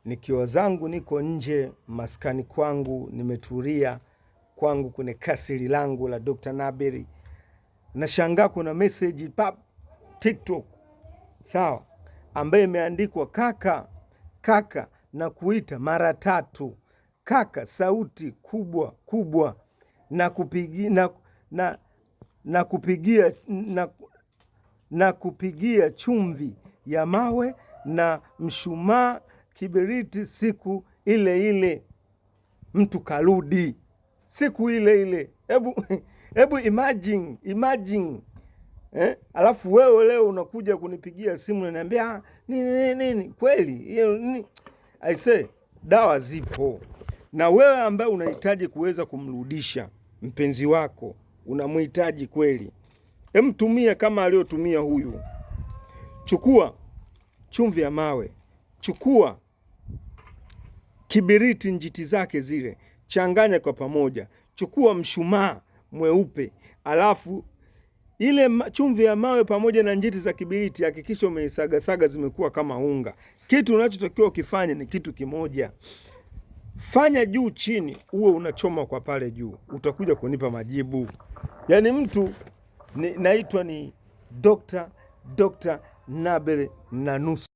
nikiwa zangu niko nje maskani kwangu, nimetulia kwangu kwenye kasiri langu la Dr. Naber. Nashangaa kuna message pap TikTok, sawa, ambaye imeandikwa kaka na kuita mara 3, kaka sauti kubwa kubwa, na kupigia chumvi ya mawe na mshumaa kiberiti siku ile ile. Mtu karudi siku ile ile. Hebu imagine. Alafu wewe leo unakuja kunipigia simu na niambia nini kweli hiyo nini? I say dawa zipo, na wewe ambaye unahitaji kuweza kumrudisha mpenzi wako, unamhitaji kweli, tumia kama aliyotumia huyu. Chukua chumvi ya mawe, chukua kibiriti njiti zake zile, changanya kwa pamoja, chukua mshumaa mweupe, alafu ile chumvi ya mawe pamoja na njiti za kibiriti hakikisha umeisaga zimekuwa kama unga. Kitu unachotakiwa ukifanye ni kitu kimoja. Fanya juu chini, uwe unachoma kwa pale juu. Utakuja kunipa majibu. Yaani mtu naitwa ni Dr. Naber na nusu.